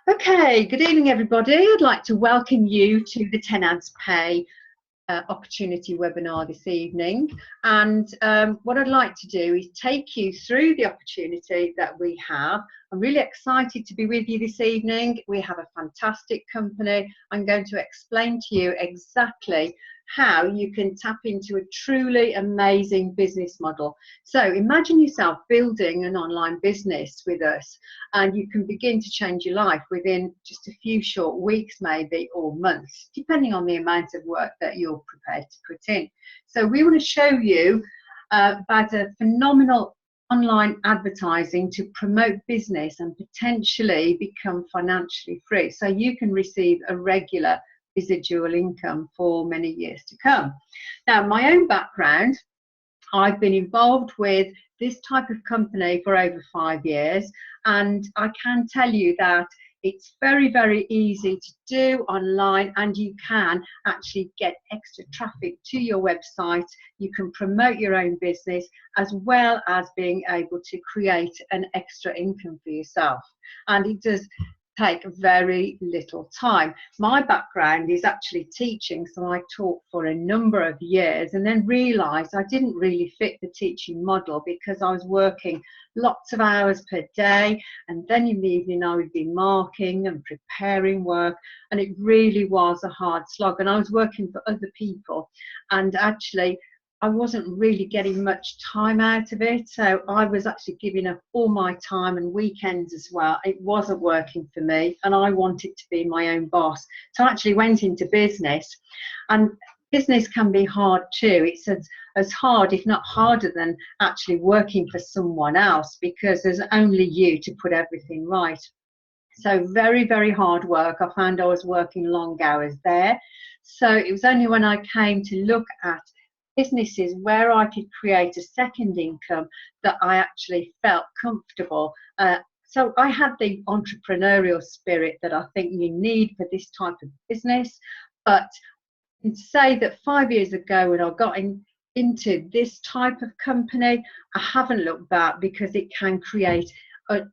Okay, good evening everybody. I'd like to welcome you to the 10 Ads Pay opportunity webinar this evening, and what I'd like to do is take you through the opportunity that we have. I'm really excited to be with you this evening. We have a fantastic company. I'm going to explain to you exactly how you can tap into a truly amazing business model. So imagine yourself building an online business with us, and you can begin to change your life within just a few short weeks maybe, or months, depending on the amount of work that you're prepared to put in. So we want to show you about a phenomenal online advertising to promote business and potentially become financially free, so you can receive a regular residual income for many years to come. Now, my own background, I've been involved with this type of company for over 5 years, and I can tell you that it's very, very easy to do online, and you can actually get extra traffic to your website. You can promote your own business as well as being able to create an extra income for yourself, and it does take very little time. My background is actually teaching, so I taught for a number of years and then realised I didn't really fit the teaching model because I was working lots of hours per day, and then in the evening I would be marking and preparing work, and it really was a hard slog, and I was working for other people, and actually I wasn't really getting much time out of it. So I was actually giving up all my time and weekends as well. It wasn't working for me, and I wanted to be my own boss. So I actually went into business, and business can be hard too. It's as hard, if not harder, than actually working for someone else, because there's only you to put everything right. So very, very hard work. I found I was working long hours there. So it was only when I came to look at businesses where I could create a second income that I actually felt comfortable. So I had the entrepreneurial spirit that I think you need for this type of business. But I can say that 5 years ago, when I got into this type of company, I haven't looked back, because it can create a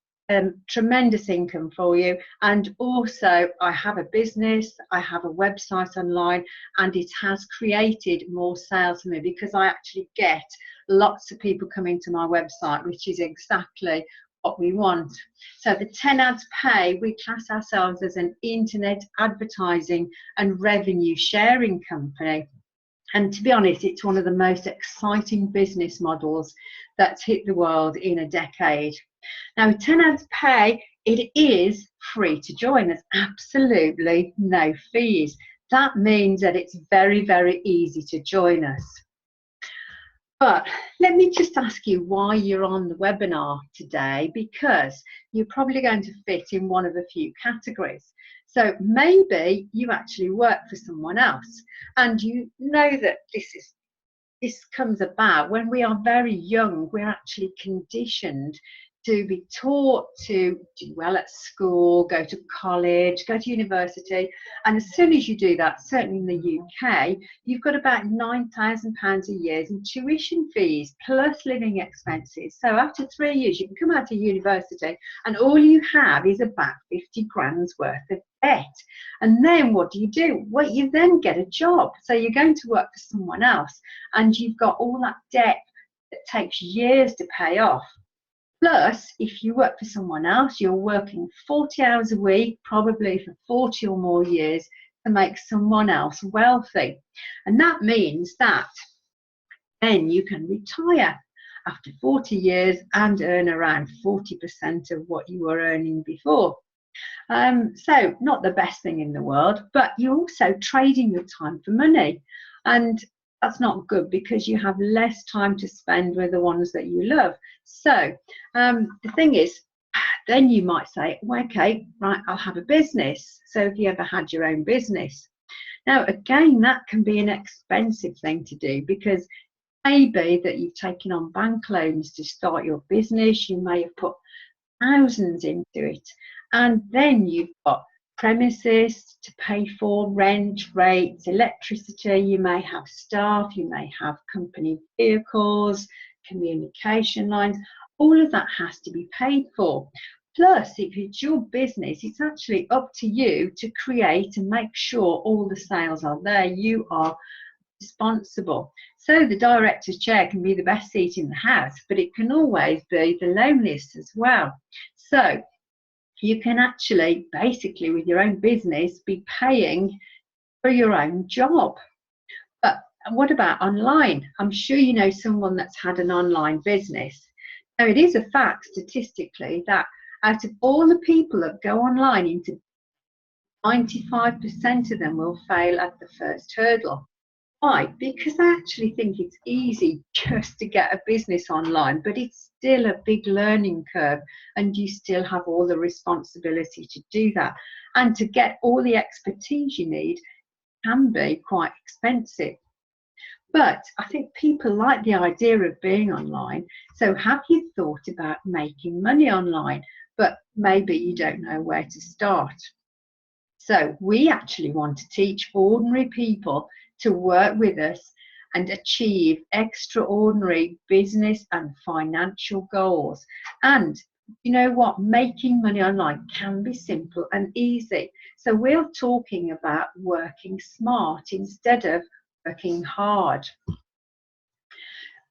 tremendous income for you. And also, I have a business, I have a website online, and it has created more sales for me because I actually get lots of people coming to my website, which is exactly what we want. So the 10 Ads Pay, we class ourselves as an internet advertising and revenue sharing company. And to be honest, it's one of the most exciting business models that's hit the world in a decade. Now, with 10 Ads Pay, it is free to join. There's absolutely no fees. That means that it's very, very easy to join us. But let me just ask you why you're on the webinar today, because you're probably going to fit in one of a few categories. So maybe you actually work for someone else, and you know that this comes about when we are very young. We're actually conditioned to be taught to do well at school, go to college, go to university, and as soon as you do that, certainly in the UK, you've got about £9,000 a year in tuition fees plus living expenses. So after 3 years, you can come out of university and all you have is about 50 grand's worth of debt. And then what do? Well, you then get a job. So you're going to work for someone else, and you've got all that debt that takes years to pay off. Plus, if you work for someone else, you're working 40 hours a week, probably for 40 or more years, to make someone else wealthy. And that means that then you can retire after 40 years and earn around 40% of what you were earning before. So not the best thing in the world, but you're also trading your time for money. And that's not good, because you have less time to spend with the ones that you love. So the thing is, then you might say, well, okay, right, I'll have a business. So have you ever had your own business? Now, again, that can be an expensive thing to do, because maybe that you've taken on bank loans to start your business. You may have put thousands into it, and then you've got premises to pay for, rent, rates, electricity. You may have staff, you may have company vehicles, communication lines. All of that has to be paid for. Plus, if it's your business, it's actually up to you to create and make sure all the sales are there. You are responsible. So the director's chair can be the best seat in the house, but it can always be the loneliest as well. So you can actually, basically, with your own business, be paying for your own job. But what about online? I'm sure you know someone that's had an online business. Now, it is a fact statistically that out of all the people that go online, into 95% of them will fail at the first hurdle. Why? Because I actually think it's easy just to get a business online, but it's still a big learning curve, and you still have all the responsibility to do that. And to get all the expertise you need can be quite expensive. But I think people like the idea of being online. So have you thought about making money online? But maybe you don't know where to start. So we actually want to teach ordinary people to work with us and achieve extraordinary business and financial goals. And you know what? Making money online can be simple and easy. So we're talking about working smart instead of working hard.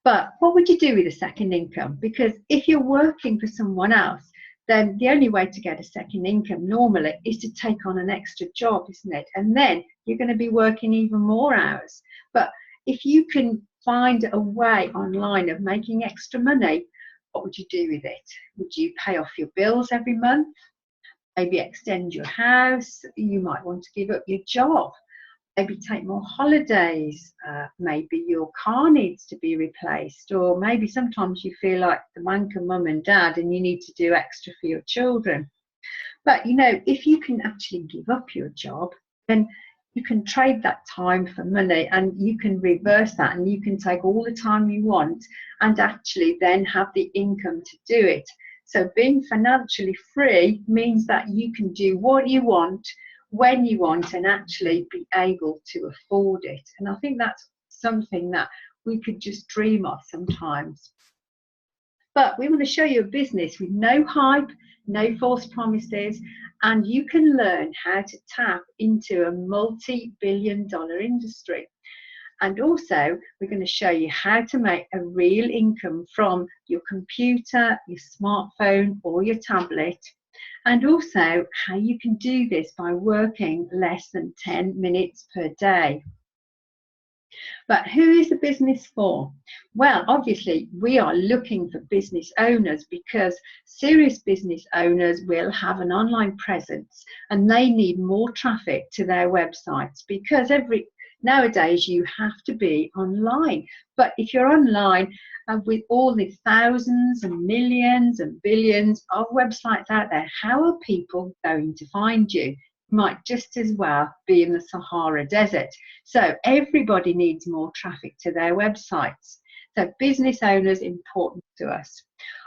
But what would you do with a second income? Because if you're working for someone else, then the only way to get a second income normally is to take on an extra job, isn't it? And then you're going to be working even more hours. But if you can find a way online of making extra money, what would you do with it? Would you pay off your bills every month? Maybe extend your house? You might want to give up your job. Maybe take more holidays. Maybe your car needs to be replaced, or maybe sometimes you feel like the wanker mum and dad and you need to do extra for your children. But you know, if you can actually give up your job, then you can trade that time for money, and you can reverse that, and you can take all the time you want and actually then have the income to do it. So being financially free means that you can do what you want when you want and actually be able to afford it. And I think that's something that we could just dream of sometimes. But we want to show you a business with no hype, no false promises, and you can learn how to tap into a multi-billion-dollar industry. And also, we're going to show you how to make a real income from your computer, your smartphone, or your tablet. And also how you can do this by working less than 10 minutes per day. But who is the business for? Well, obviously, we are looking for business owners, because serious business owners will have an online presence and they need more traffic to their websites, because nowadays you have to be online. But if you're online with all the thousands and millions and billions of websites out there, how are people going to find you? Might just as well be in the Sahara Desert. So everybody needs more traffic to their websites. So business owners important to us.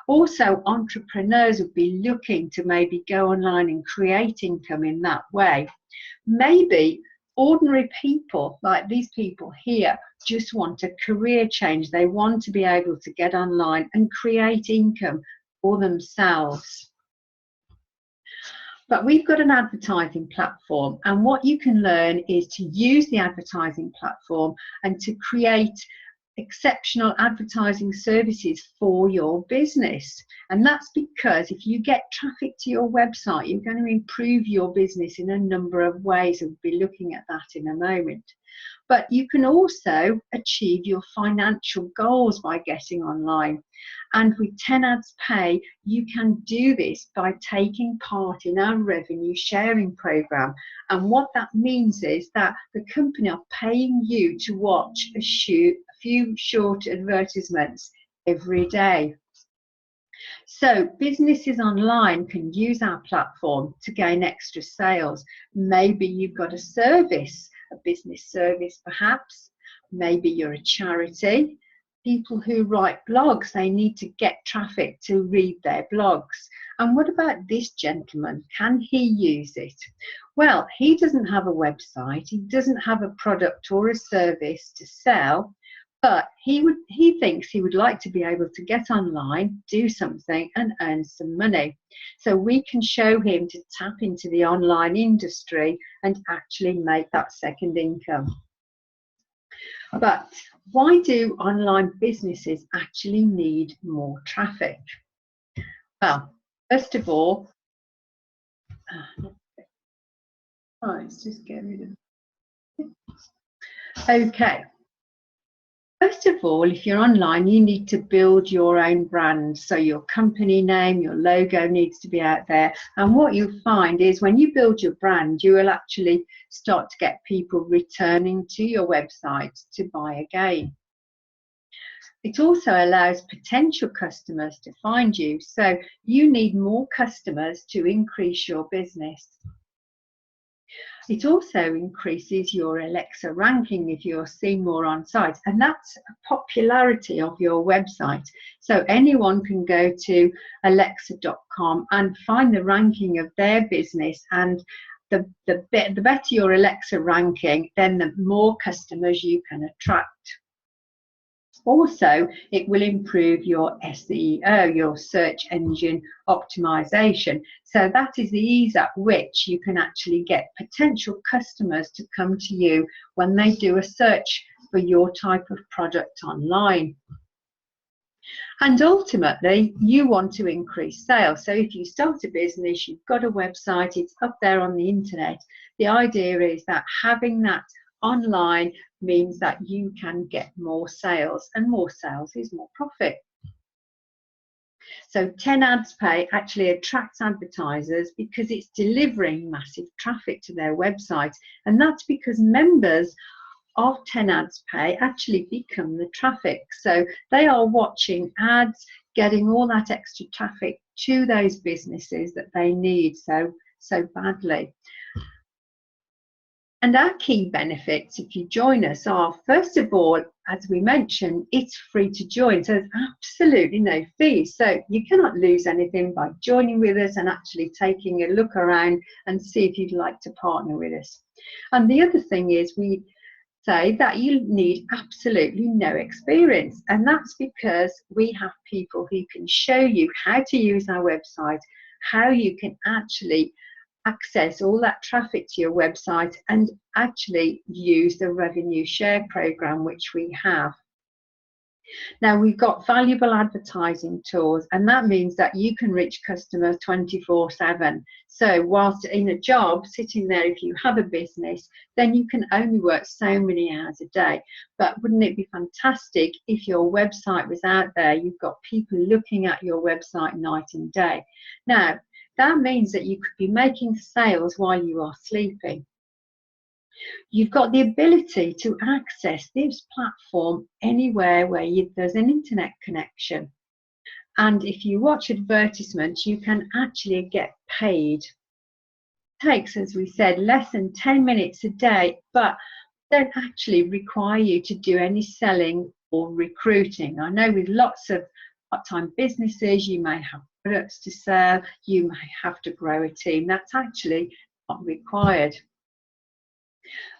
Also, entrepreneurs would be looking to maybe go online and create income in that way. Maybe ordinary people like these people here just want a career change. They want to be able to get online and create income for themselves. But we've got an advertising platform, and what you can learn is to use the advertising platform and to create exceptional advertising services for your business. And that's because if you get traffic to your website, you're going to improve your business in a number of ways, and we'll be looking at that in a moment. But you can also achieve your financial goals by getting online. And with 10 Ads Pay, you can do this by taking part in our revenue sharing program. And what that means is that the company are paying you to watch a few short advertisements every day. So businesses online can use our platform to gain extra sales. Maybe you've got a service, a business service perhaps. Maybe you're a charity. People who write blogs, they need to get traffic to read their blogs. And what about this gentleman? Can he use it? Well, he doesn't have a website. He doesn't have a product or a service to sell, But he thinks he would like to be able to get online, do something and earn some money. So we can show him to tap into the online industry and actually make that second income. But why do online businesses actually need more traffic? Well, first of all, let's just get rid of it. Okay. First of all, if you're online, you need to build your own brand. So your company name, your logo needs to be out there. And what you'll find is when you build your brand, you will actually start to get people returning to your website to buy again. It also allows potential customers to find you. So you need more customers to increase your business. It also increases your Alexa ranking if you're seen more on sites, and that's a popularity of your website. So anyone can go to alexa.com and find the ranking of their business, and the better your Alexa ranking, then the more customers you can attract. Also, it will improve your SEO, your search engine optimization. So that is the ease at which you can actually get potential customers to come to you when they do a search for your type of product online. And ultimately, you want to increase sales. So if you start a business, you've got a website, it's up there on the internet. The idea is that having that online means that you can get more sales, and more sales is more profit. So 10 Ads Pay actually attracts advertisers because it's delivering massive traffic to their website, and that's because members of 10 Ads Pay actually become the traffic. So they are watching ads, getting all that extra traffic to those businesses that they need so badly. And our key benefits, if you join us, are, first of all, as we mentioned, it's free to join. So there's absolutely no fees. So you cannot lose anything by joining with us and actually taking a look around and see if you'd like to partner with us. And the other thing is, we say that you need absolutely no experience. And that's because we have people who can show you how to use our website, how you can actually access all that traffic to your website and actually use the revenue share program which we have. Now, we've got valuable advertising tools, and that means that you can reach customers 24/7. So whilst in a job, sitting there, if you have a business, then you can only work so many hours a day. But wouldn't it be fantastic if your website was out there? You've got people looking at your website night and day. Now, that means that you could be making sales while you are sleeping. You've got the ability to access this platform anywhere where there's an internet connection. And if you watch advertisements, you can actually get paid. It takes, as we said, less than 10 minutes a day, but don't actually require you to do any selling or recruiting. I know with lots of part-time businesses, you may have products to sell, you may have to grow a team. That's actually not required.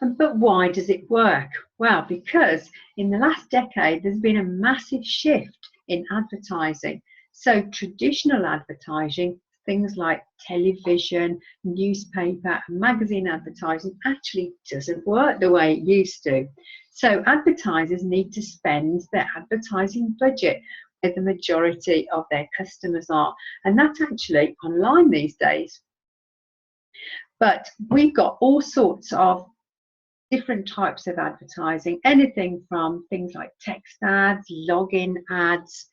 But why does it work? Well, because in the last decade, there's been a massive shift in advertising. So traditional advertising, things like television, newspaper, and magazine advertising actually doesn't work the way it used to. So advertisers need to spend their advertising budget where the majority of their customers are. And that's actually online these days. But we've got all sorts of different types of advertising, anything from things like text ads, login ads,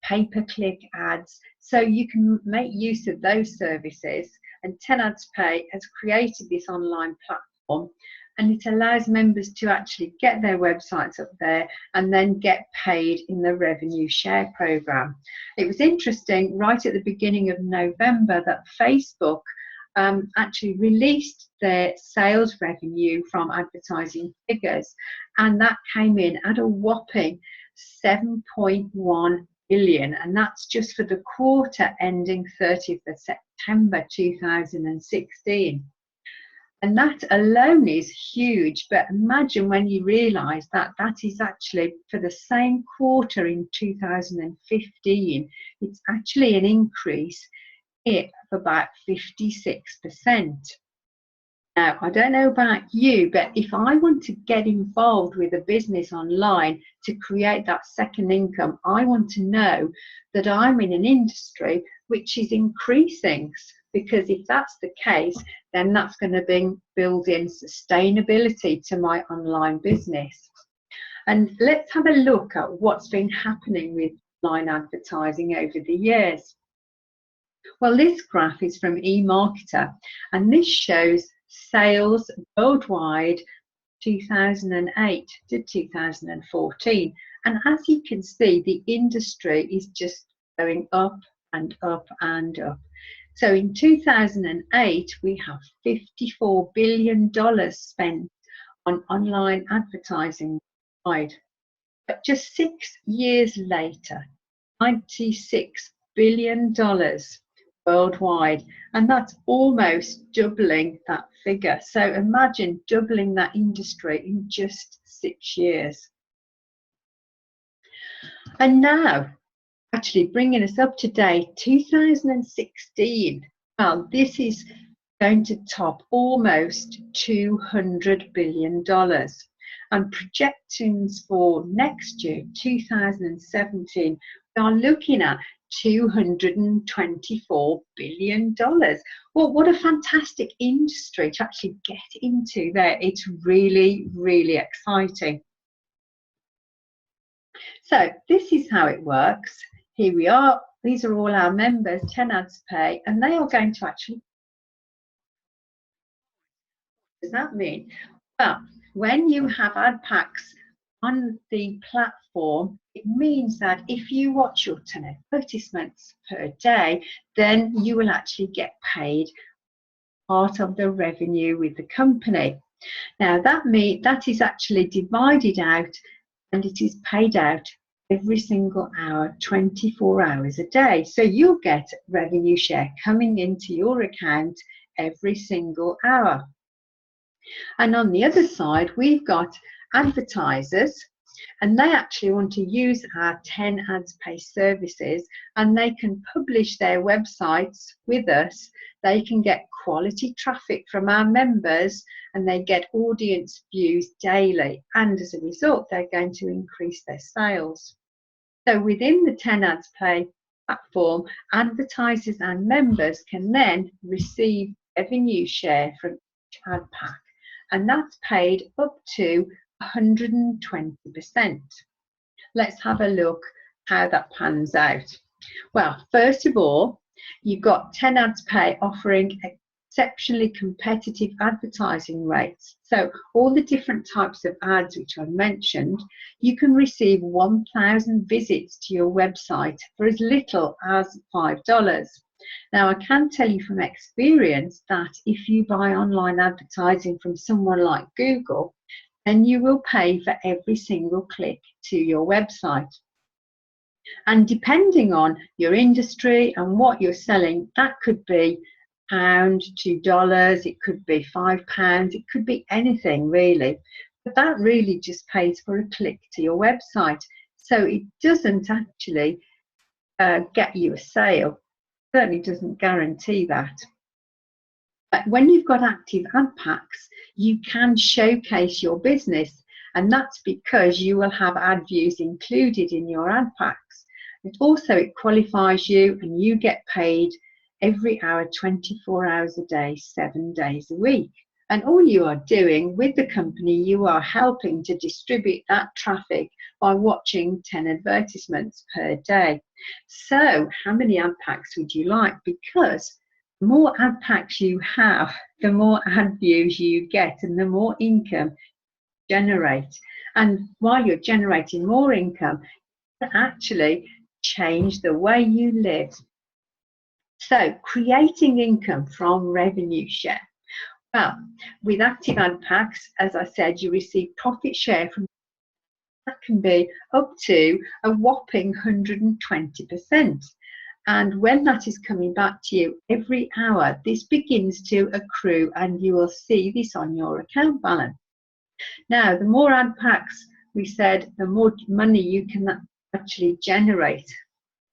pay-per-click ads. So you can make use of those services, and 10 Ads Pay has created this online platform, and it allows members to actually get their websites up there and then get paid in the revenue share program. It was interesting right at the beginning of November that Facebook actually released their sales revenue from advertising figures, and that came in at a whopping 7.1 billion, and that's just for the quarter ending 30th of September 2016. And that alone is huge. But imagine when you realise that that is actually for the same quarter in 2015, it's actually an increase of about 56%. Now, I don't know about you, but if I want to get involved with a business online to create that second income, I want to know that I'm in an industry which is increasing, because if that's the case, then that's going to build in sustainability to my online business. And let's have a look at what's been happening with online advertising over the years. Well, this graph is from eMarketer, and this shows sales worldwide 2008 to 2014. And as you can see, the industry is just going up and up and up. So in 2008, we have $54 billion spent on online advertising worldwide. But just 6 years later, $96 billion worldwide, and that's almost doubling that figure. So imagine doubling that industry in just 6 years. And now, actually bringing us up to date, 2016. Well, this is going to top almost $200 billion. And projections for next year, 2017, we are looking at $224 billion. Well, what a fantastic industry to actually get into there. It's really, really exciting. So this is how it works. Here we are. These are all our members, 10 ads pay, and they are going to actually. What does that mean? Well, when you have ad packs on the platform, it means that if you watch your 10 advertisements per day, then you will actually get paid part of the revenue with the company. Now that is actually divided out, and it is paid out every single hour, 24 hours a day. So you'll get revenue share coming into your account every single hour. And on the other side, we've got advertisers, and they actually want to use our 10 ads pay services, and they can publish their websites with us. They can get quality traffic from our members, and they get audience views daily, and as a result they're going to increase their sales. So within the 10 ads pay platform, advertisers and members can then receive revenue share from each ad pack, and that's paid up to 120%. Let's have a look how that pans out. Well, first of all, you've got 10 ads pay offering exceptionally competitive advertising rates. So all the different types of ads which I mentioned, you can receive 1,000 visits to your website for as little as $5. Now, I can tell you from experience that if you buy online advertising from someone like Google, then you will pay for every single click to your website. And depending on your industry and what you're selling, that could be £1, $2, it could be £5, it could be anything really. But that really just pays for a click to your website. So it doesn't actually get you a sale. It certainly doesn't guarantee that. But when you've got active ad packs, you can showcase your business, and that's because you will have ad views included in your ad packs. It qualifies you, and you get paid every hour, 24 hours a day, 7 days a week. And all you are doing with the company, you are helping to distribute that traffic by watching 10 advertisements per day. So how many ad packs would you like? Because the more ad packs you have, the more ad views you get, and the more income you generate. And while you're generating more income, you can actually change the way you live. So creating income from revenue share. Well, with active ad packs, as I said, you receive profit share from that can be up to a whopping 120%. And when that is coming back to you every hour, this begins to accrue, and you will see this on your account balance. Now, the more ad packs we said, the more money you can actually generate.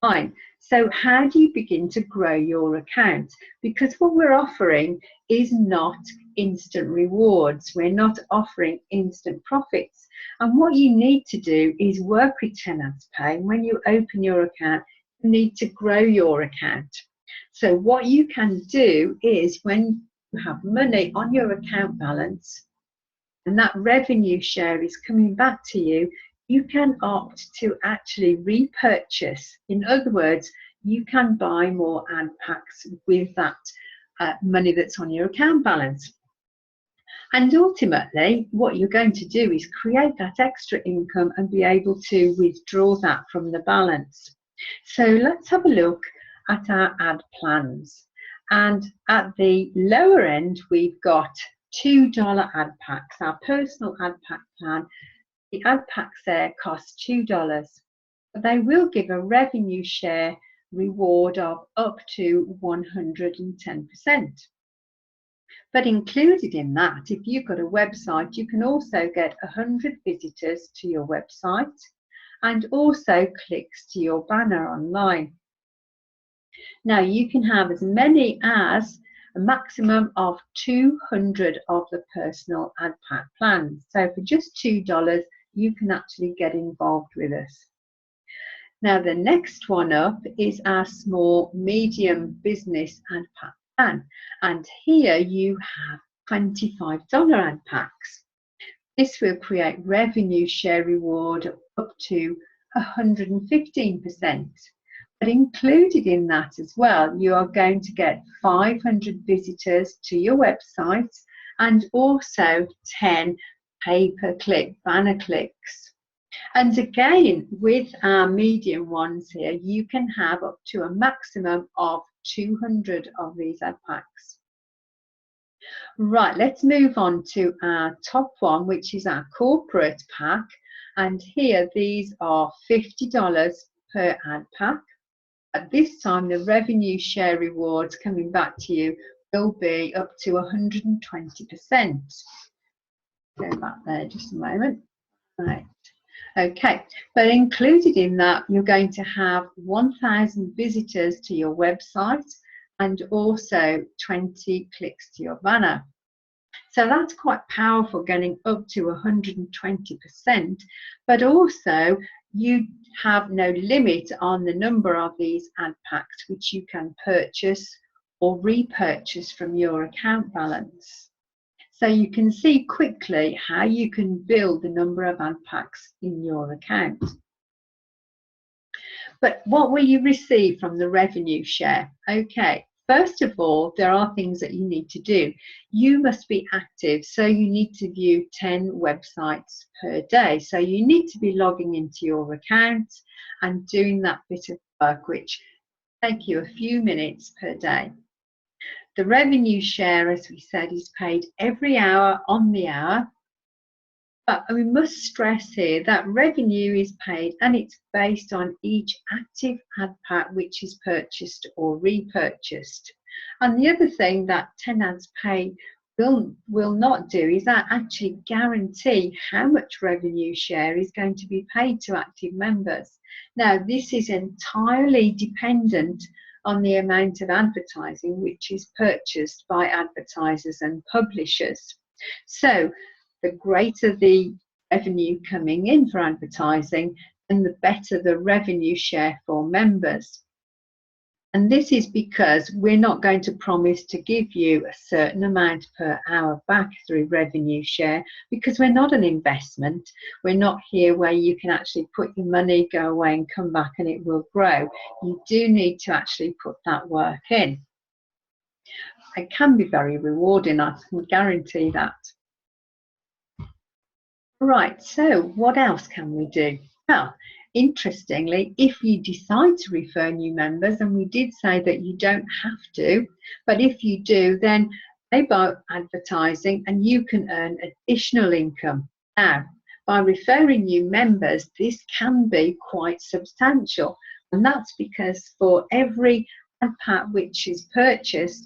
Fine. So how do you begin to grow your account? Because what we're offering is not instant rewards. We're not offering instant profits. And what you need to do is work with Tenants Pay. When you open your account, you need to grow your account. So what you can do is, when you have money on your account balance and that revenue share is coming back to you, you can opt to actually repurchase. In other words, you can buy more ad packs with that money that's on your account balance. And ultimately, what you're going to do is create that extra income and be able to withdraw that from the balance. So let's have a look at our ad plans. And at the lower end, we've got $2 ad packs, our personal ad pack plan. The ad packs there cost $2, but they will give a revenue share reward of up to 110%. But included in that, if you've got a website, you can also get 100 visitors to your website and also clicks to your banner online. Now, you can have as many as a maximum of 200 of the personal ad pack plans. So for just $2, you can actually get involved with us. Now, the next one up is our small medium business ad pack plan. And here you have $25 ad packs. This will create revenue share reward up to 115%. But included in that as well, you are going to get 500 visitors to your website and also 10 pay-per-click banner clicks. And again, with our medium ones here, you can have up to a maximum of 200 of these ad packs. Right, let's move on to our top one, which is our corporate pack. And here, these are $50 per ad pack. At this time, the revenue share rewards coming back to you will be up to 120%. Go back there just a moment. Right. Okay, but included in that, you're going to have 1,000 visitors to your website and also 20 clicks to your banner. So that's quite powerful, getting up to 120%, but also you have no limit on the number of these ad packs which you can purchase or repurchase from your account balance. So you can see quickly how you can build the number of ad packs in your account. But what will you receive from the revenue share? Okay, first of all, there are things that you need to do. You must be active, so you need to view 10 websites per day. So you need to be logging into your account and doing that bit of work, which take you a few minutes per day. The revenue share, as we said, is paid every hour on the hour. But we must stress here that revenue is paid and it's based on each active ad pack which is purchased or repurchased. And the other thing that Tenants Pay will not do is that actually guarantee how much revenue share is going to be paid to active members. Now, this is entirely dependent on the amount of advertising which is purchased by advertisers and publishers. So the greater the revenue coming in for advertising, then the better the revenue share for members. And this is because we're not going to promise to give you a certain amount per hour back through revenue share, because we're not an investment. We're not here where you can actually put your money, go away and come back and it will grow. You do need to actually put that work in. It can be very rewarding, I can guarantee that. Right, so what else can we do? Well, interestingly, if you decide to refer new members, and we did say that you don't have to, but if you do, then they buy advertising and you can earn additional income. Now, by referring new members, this can be quite substantial. And that's because for every ad pack which is purchased,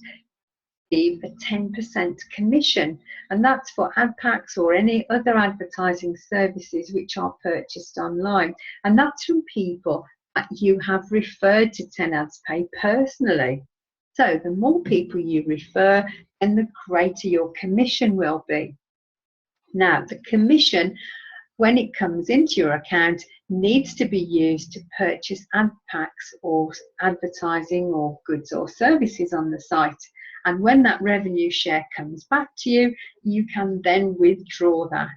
a 10% commission, and that's for ad packs or any other advertising services which are purchased online, and that's from people that you have referred to 10 Ads Pay personally. So the more people you refer, then the greater your commission will be. Now the commission, when it comes into your account, needs to be used to purchase ad packs or advertising or goods or services on the site. And when that revenue share comes back to you, you can then withdraw that.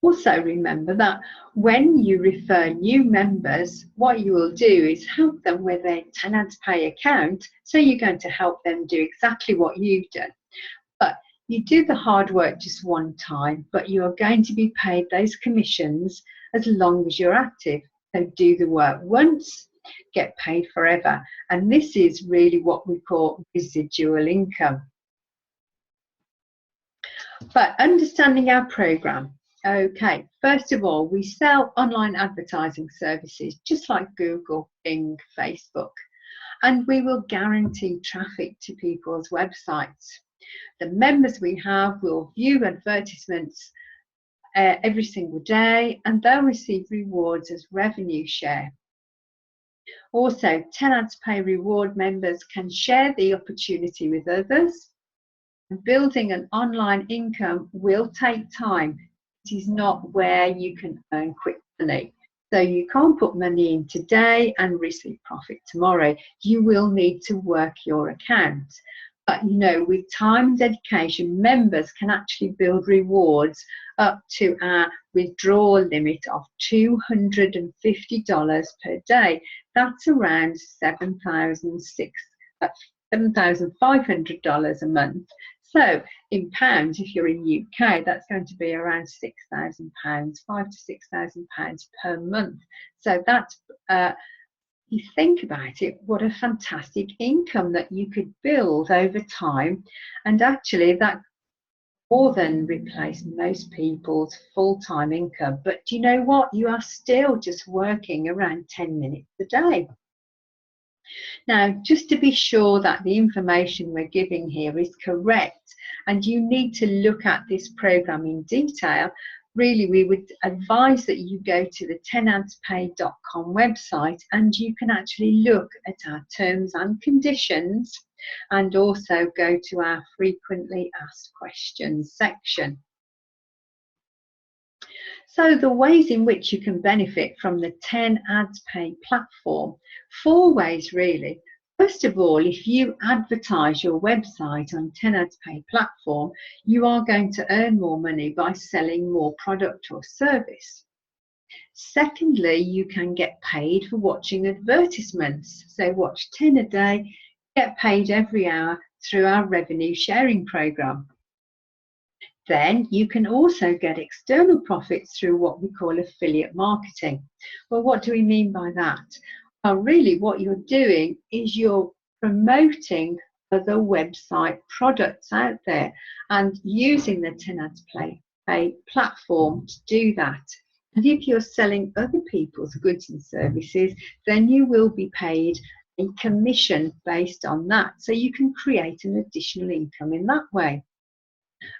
Also remember that when you refer new members, what you will do is help them with a 10 Ads Pay account. So you're going to help them do exactly what you've done. But you do the hard work just one time, but you are going to be paid those commissions as long as you're active. So do the work once, get paid forever. And this is really what we call residual income. But understanding our program. Okay, first of all, we sell online advertising services just like Google, Bing, Facebook, and we will guarantee traffic to people's websites. The members we have will view advertisements every single day, and they'll receive rewards as revenue share. Also, 10 Ads Pay reward members can share the opportunity with others. Building an online income will take time. It is not where you can earn quick money. So you can't put money in today and receive profit tomorrow. You will need to work your account. But you know, with time and dedication, members can actually build rewards up to our withdrawal limit of $250 per day. That's around $7,500 a month. So in pounds, if you're in UK, that's going to be around £6,000, £5,000 to £6,000 per month. So that's you think about it, what a fantastic income that you could build over time, and actually that more than replace most people's full-time income. But do you know what? You are still just working around 10 minutes a day. Now, just to be sure that the information we're giving here is correct, and you need to look at this program in detail, really we would advise that you go to the 10adspay.com website and you can actually look at our terms and conditions, and also go to our frequently asked questions section. So the ways in which you can benefit from the 10 Ads Pay platform, 4 ways really. First of all, if you advertise your website on 10 Ads Pay platform, you are going to earn more money by selling more product or service. Secondly, you can get paid for watching advertisements. So watch 10 a day, get paid every hour through our revenue sharing program. Then you can also get external profits through what we call affiliate marketing. Well, what do we mean by that? Well, really what you're doing is you're promoting other website products out there and using the 10 Ads Pay platform to do that. And if you're selling other people's goods and services, then you will be paid a commission based on that. So you can create an additional income in that way.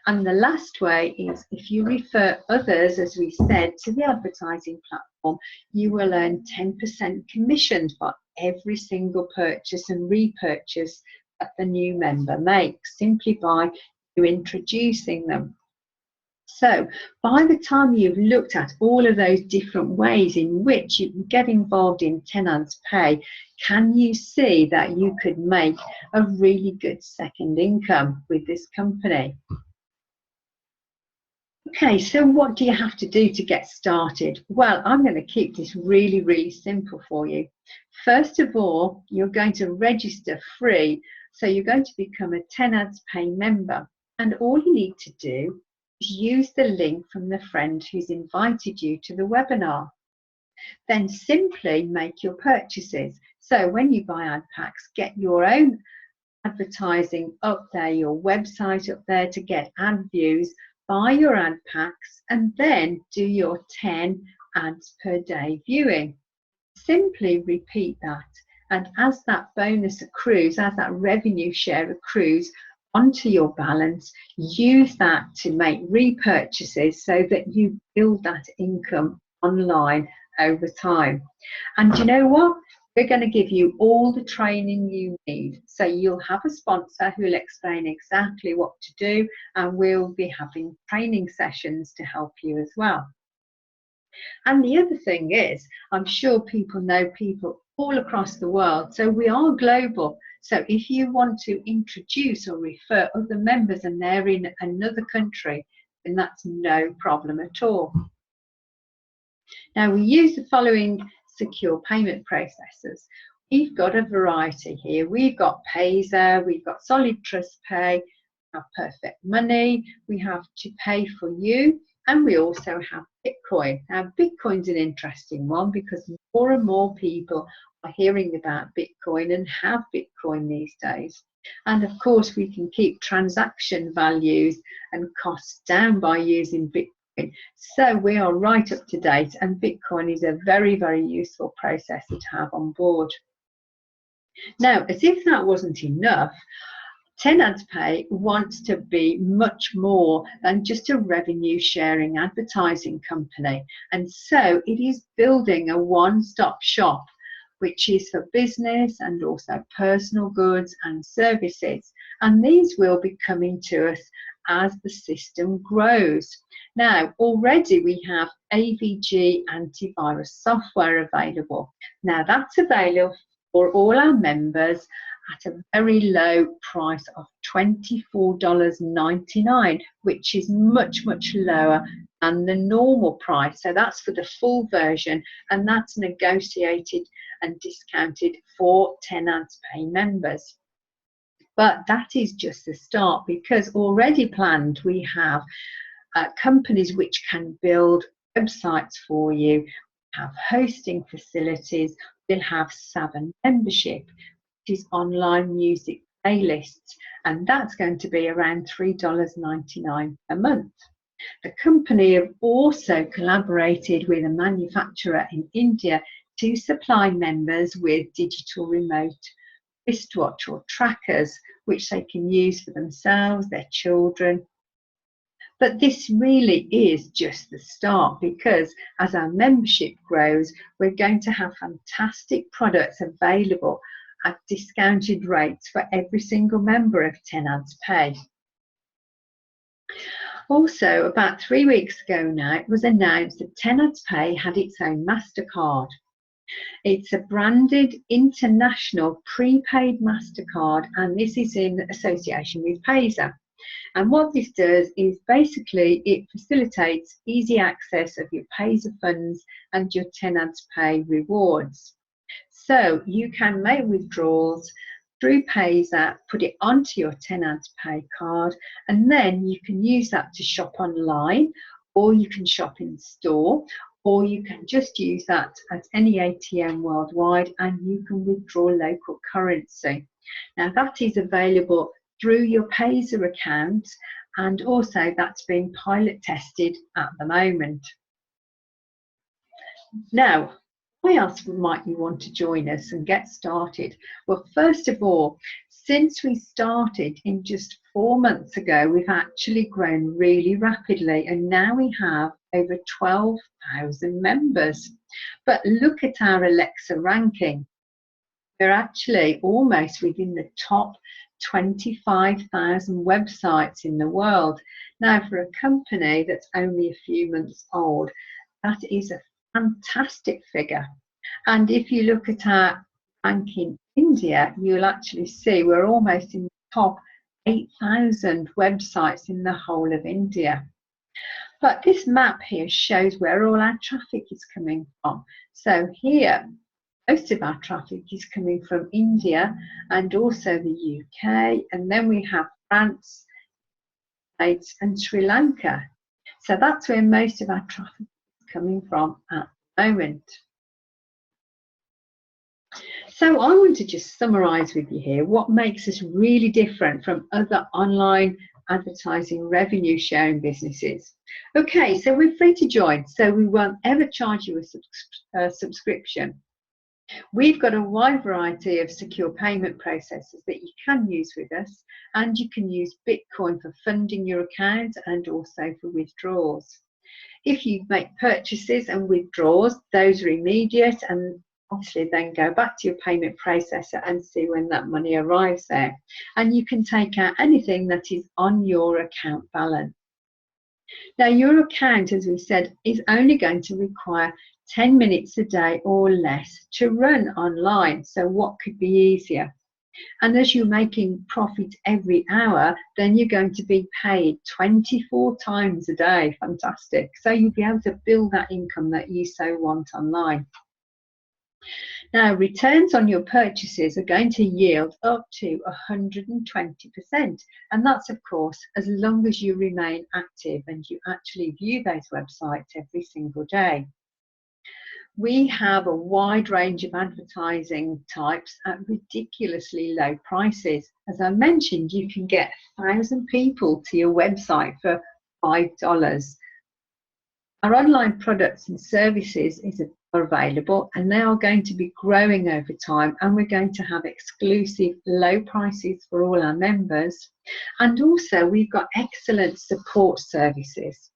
And the last way is if you refer others, as we said, to the advertising platform, you will earn 10% commission for every single purchase and repurchase that the new member makes, simply by you introducing them. So by the time you've looked at all of those different ways in which you can get involved in 10 Ads Pay, can you see that you could make a really good second income with this company? Okay, so what do you have to do to get started? Well, I'm going to keep this really, really simple for you. First of all, you're going to register free. So you're going to become a 10 Ads Pay member. And all you need to do is use the link from the friend who's invited you to the webinar. Then simply make your purchases. So when you buy ad packs, get your own advertising up there, your website up there to get ad views, buy your ad packs, and then do your 10 ads per day viewing. Simply repeat that. And as that bonus accrues, as that revenue share accrues onto your balance, use that to make repurchases so that you build that income online over time. And you know what? We're going to give you all the training you need. So you'll have a sponsor who will explain exactly what to do, and we'll be having training sessions to help you as well. And the other thing is, I'm sure people know people all across the world. So we are global. So if you want to introduce or refer other members and they're in another country, then that's no problem at all. Now we use the following secure payment processors. We've got a variety here. We've got Payza, we've got Solid Trust Pay, we have Perfect Money, we have To Pay For You, and we also have Bitcoin. Now Bitcoin's an interesting one because more and more people are hearing about Bitcoin and have Bitcoin these days. And of course we can keep transaction values and costs down by using Bitcoin. So we are right up to date, and Bitcoin is a very, very useful processor to have on board. Now, as if that wasn't enough, Tenants Pay wants to be much more than just a revenue sharing advertising company. And so it is building a one-stop shop, which is for business and also personal goods and services. And these will be coming to us as the system grows. Now, already we have AVG antivirus software available. Now, that's available for all our members at a very low price of $24.99, which is much, much lower than the normal price. So that's for the full version, and that's negotiated and discounted for Tenants Pay members. But that is just the start, because already planned we have companies which can build websites for you, have hosting facilities, we'll have Savin membership, which is online music playlists, and that's going to be around $3.99 a month. The company have also collaborated with a manufacturer in India to supply members with digital remote wristwatch or trackers, which they can use for themselves, their children. But this really is just the start, because as our membership grows, we're going to have fantastic products available at discounted rates for every single member of Tenants Pay. Also, about 3 weeks ago now, it was announced that Tenants Pay had its own MasterCard. It's a branded international prepaid MasterCard, and this is in association with Payza. And what this does is basically it facilitates easy access of your Payza funds and your Tenants Pay rewards. So you can make withdrawals through Payza, put it onto your Tenants Pay card, and then you can use that to shop online, or you can shop in store, or you can just use that at any ATM worldwide, and you can withdraw local currency. Now that is available through your Payza account, and also that's being pilot tested at the moment. Now, why else might you want to join us and get started? Well, first of all, since we started in just 4 months ago, we've actually grown really rapidly, and now we have over 12,000 members. But look at our Alexa ranking. We're actually almost within the top 25,000 websites in the world. Now, for a company that's only a few months old, that is a fantastic figure. And if you look at our rank in India, you'll actually see we're almost in the top 8,000 websites in the whole of India. But this map here shows where all our traffic is coming from. So here, most of our traffic is coming from India and also the UK, and then we have France, States and Sri Lanka. So that's where most of our traffic is coming from at the moment. So I want to just summarize with you here what makes us really different from other online advertising revenue sharing businesses. Okay, so we're free to join, so we won't ever charge you a subscription. We've got a wide variety of secure payment processes that you can use with us, and you can use Bitcoin for funding your account and also for withdrawals. If you make purchases and withdrawals, those are immediate, and obviously then go back to your payment processor and see when that money arrives there. And you can take out anything that is on your account balance. Now, your account, as we said, is only going to require 10 minutes a day or less to run online. So what could be easier? And as you're making profit every hour, then you're going to be paid 24 times a day. Fantastic. So you'll be able to build that income that you so want online. Now, returns on your purchases are going to yield up to 120%. And that's, of course, as long as you remain active and you actually view those websites every single day. We have a wide range of advertising types at ridiculously low prices. As I mentioned, you can get 1,000 people to your website for $5. Our online products and services are available, and they are going to be growing over time, and we're going to have exclusive low prices for all our members. And also we've got excellent support services.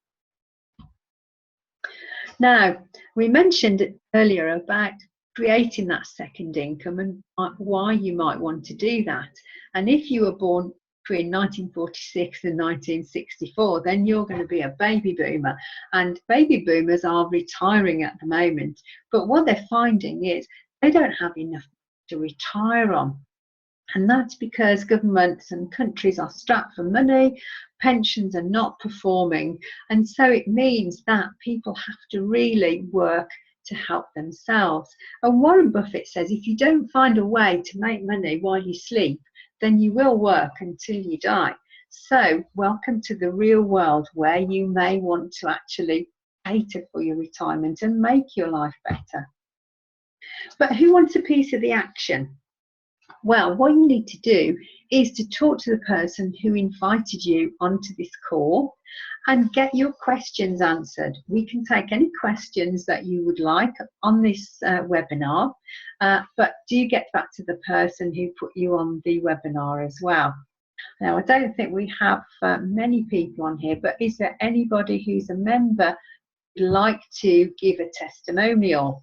Now, we mentioned earlier about creating that second income and why you might want to do that. And if you were born between 1946 and 1964, then you're going to be a baby boomer. And baby boomers are retiring at the moment. But what they're finding is they don't have enough to retire on. And that's because governments and countries are strapped for money, pensions are not performing. And so it means that people have to really work to help themselves. And Warren Buffett says, if you don't find a way to make money while you sleep, then you will work until you die. So welcome to the real world, where you may want to actually cater for your retirement and make your life better. But who wants a piece of the action? Well, what you need to do is to talk to the person who invited you onto this call and get your questions answered. We can take any questions that you would like on this webinar, but do get back to the person who put you on the webinar as well. Now, I don't think we have many people on here, but is there anybody who's a member who'd like to give a testimonial?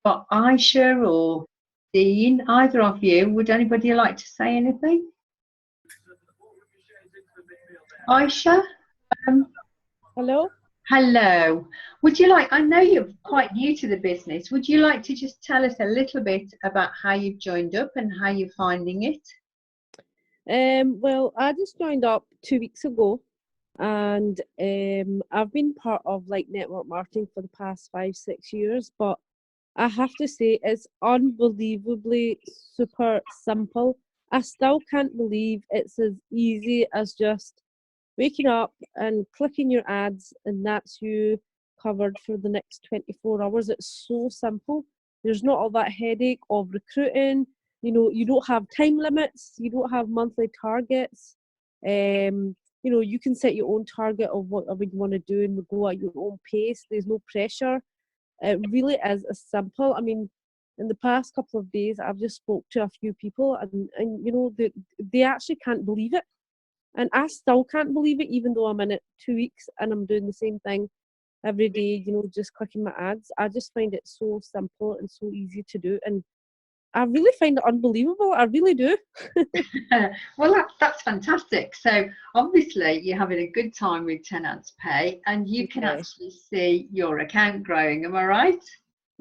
For Aisha or Dean, either of you, would anybody like to say anything? Aisha? Hello? Hello. Would you like, I know you're quite new to the business, would you like to just tell us a little bit about how you've joined up and how you're finding it? Well, I just joined up 2 weeks ago, and I've been part of like network marketing for the past 5-6 years, but I have to say it's unbelievably super simple. I still can't believe it's as easy as just waking up and clicking your ads, and that's you covered for the next 24 hours. It's so simple. There's not all that headache of recruiting. You know, you don't have time limits. You don't have monthly targets. You know, you can set your own target of what you want to do and go at your own pace. There's no pressure. It really is as simple. I mean, in the past couple of days, I've just spoke to a few people, and you know, they actually can't believe it. And I still can't believe it, even though I'm in it 2 weeks and I'm doing the same thing every day, you know, just clicking my ads. I just find it so simple and so easy to do. And I really find it unbelievable. I really do. Well, that's fantastic. So obviously you're having a good time with Tenants Pay, and you can actually see your account growing. Am I right?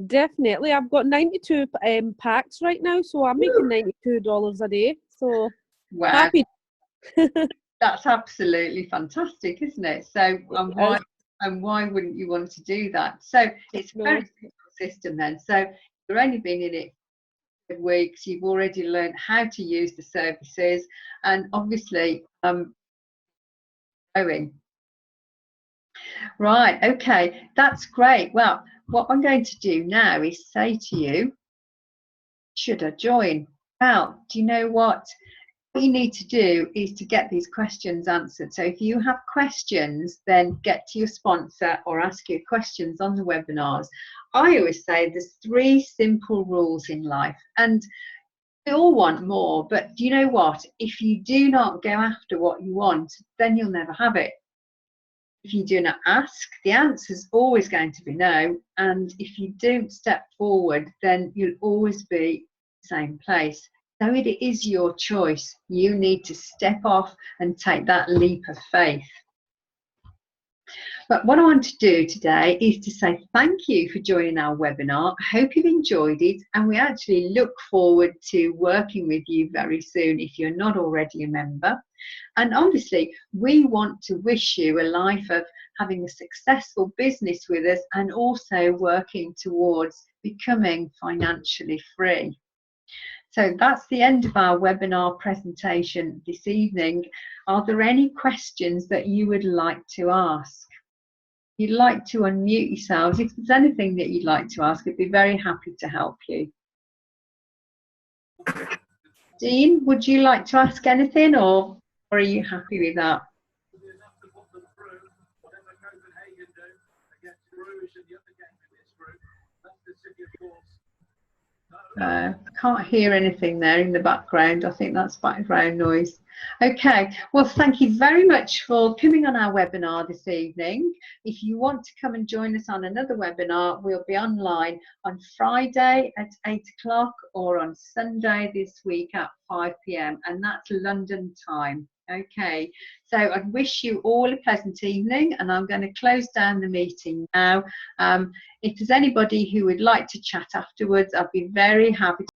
Definitely. I've got 92 packs right now, so I'm making $92 a day. So wow. Happy. That's absolutely fantastic, isn't it? So why wouldn't you want to do that? So it's a very simple system then. So you've only been in it for weeks, you've already learned how to use the services, and obviously growing. Right, okay, that's great. Well, what I'm going to do now is say to you, should I join? Well, do you know what? What you need to do is to get these questions answered. So if you have questions, then get to your sponsor or ask your questions on the webinars. I always say there's 3 simple rules in life, and we all want more, but do you know what? If you do not go after what you want, then you'll never have it. If you do not ask, the answer is always going to be no. And if you don't step forward, then you'll always be in the same place. So it is your choice. You need to step off and take that leap of faith. But what I want to do today is to say thank you for joining our webinar. I hope you've enjoyed it, and we actually look forward to working with you very soon if you're not already a member. And obviously, we want to wish you a life of having a successful business with us and also working towards becoming financially free. So that's the end of our webinar presentation this evening. Are there any questions that you would like to ask? If you'd like to unmute yourselves, if there's anything that you'd like to ask, I'd be very happy to help you. Dean, would you like to ask anything, or are you happy with that? Can't hear anything there in the background. I think that's background noise. Okay, well, thank you very much for coming on our webinar this evening. If you want to come and join us on another webinar, we'll be online on Friday at 8 o'clock or on Sunday this week at 5 p.m. and that's London time. Okay, so I wish you all a pleasant evening, and I'm going to close down the meeting now. If there's anybody who would like to chat afterwards, I'd be very happy to